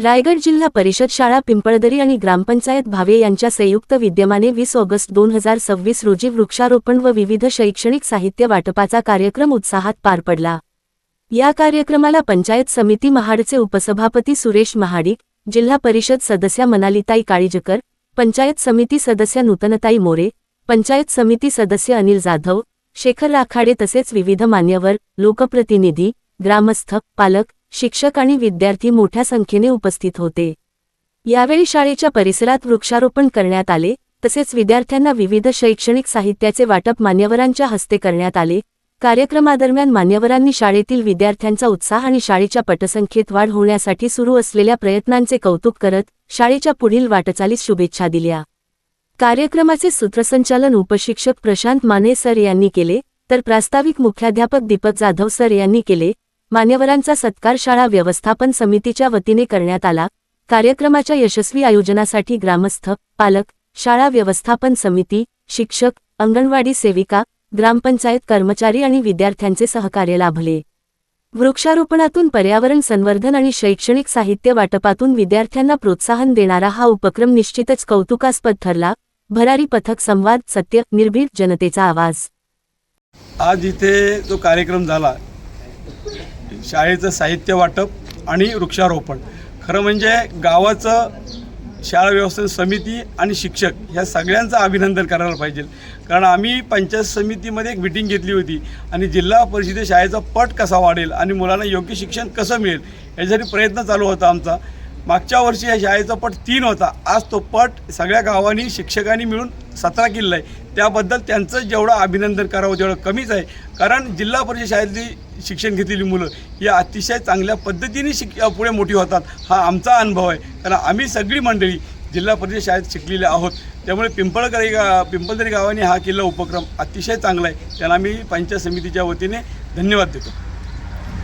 रायगड जिल्हा परिषद शाळा पिंपळदरी आणि ग्रामपंचायत भावे यांच्या संयुक्त विद्यमाने 20 ऑगस्ट 2026 रोजी वृक्षारोपण व विविध शैक्षणिक साहित्य वाटपाचा कार्यक्रम उत्साहात पार पडला। या कार्यक्रमाला पंचायत समिती महाडचे उपसभापती सुरेश महाडिक, जिल्हा परिषद सदस्या मनालीताई काळीजकर, पंचायत समिती सदस्य नूतनताई मोरे, पंचायत समिती सदस्य अनिल जाधव, शेखर राखाडे तसेच विविध मान्यवर, लोकप्रतिनिधी, ग्रामस्थ, पालक, शिक्षक आणि विद्यार्थी मोठ्या संख्येने उपस्थित होते। यावेळी शाळेच्या परिसरात वृक्षारोपण करण्यात आले, तसेच विद्यार्थ्यांना विविध शैक्षणिक साहित्याचे वाटप मान्यवरांच्या हस्ते करण्यात आले। कार्यक्रमादरम्यान मान्यवरांनी शाळेतील विद्यार्थ्यांचा उत्साह आणि शाळेच्या पटसंख्येत वाढ होण्यासाठी सुरू असलेल्या प्रयत्नांचे कौतुक करत शाळेच्या पुढील वाटचालीस शुभेच्छा दिल्या। कार्यक्रमाचे सूत्रसंचालन उपशिक्षक प्रशांत माने सर यांनी केले, तर प्रास्ताविक मुख्याध्यापक दीपक जाधव सर यांनी केले। मान्यवरांचा सत्कार शाळा व्यवस्थापन समितीच्या वतीने करण्यात आला। कार्यक्रमाच्या यशस्वी आयोजनासाठी ग्रामस्थ, पालक, शाळा व्यवस्थापन समिती, शिक्षक, अंगणवाडी सेविका, ग्रामपंचायत कर्मचारी आणि विद्यार्थ्यांचे सहकार्य लाभले। वृक्षारोपणातून पर्यावरण संवर्धन आणि शैक्षणिक साहित्य वाटपातून विद्यार्थ्यांना प्रोत्साहन देणारा हा उपक्रम निश्चितच कौतुकास्पद ठरला। भरारी पथक संवाद, सत्य, निर्भीड जनतेचा आवाज। आज इथे जो कार्यक्रम झाला, शाळेचं साहित्य वाटप आणि वृक्षारोपण, खरं म्हणजे गावाचं शाळा व्यवस्थापन समिती आणि शिक्षक ह्या सगळ्यांचं अभिनंदन करायला पाहिजे। कारण आम्ही पंचायत समितीमध्ये एक मीटिंग घेतली होती आणि जिल्हा परिषदे शाळेचा पट कसा वाढेल आणि मुलांना योग्य शिक्षण कसं मिळेल यासाठी प्रयत्न चालू होता आमचा। मागच्या वर्षी या शाळेचा पट 3 होता, आज तो पट सगळ्या गावांनी शिक्षकांनी मिळून 17 केलेला आहे। त्याबद्दल त्यांचं जेवढं अभिनंदन करावं तेवढं कमीच आहे, कारण जिल्हा परिषद शाळेतली शिक्षण घेतलेली मुलं ही अतिशय चांगल्या पद्धतीने पुढे मोठी होतात हा आमचा अनुभव आहे। कारण आम्ही सगळी मंडळी जिल्हा परिषद शाळेत शिकलेले आहोत, त्यामुळे पिंपळदरी गावाने हा केलेला उपक्रम अतिशय चांगला आहे। त्यांना मी पंचायत समितीच्या वतीने धन्यवाद देतो।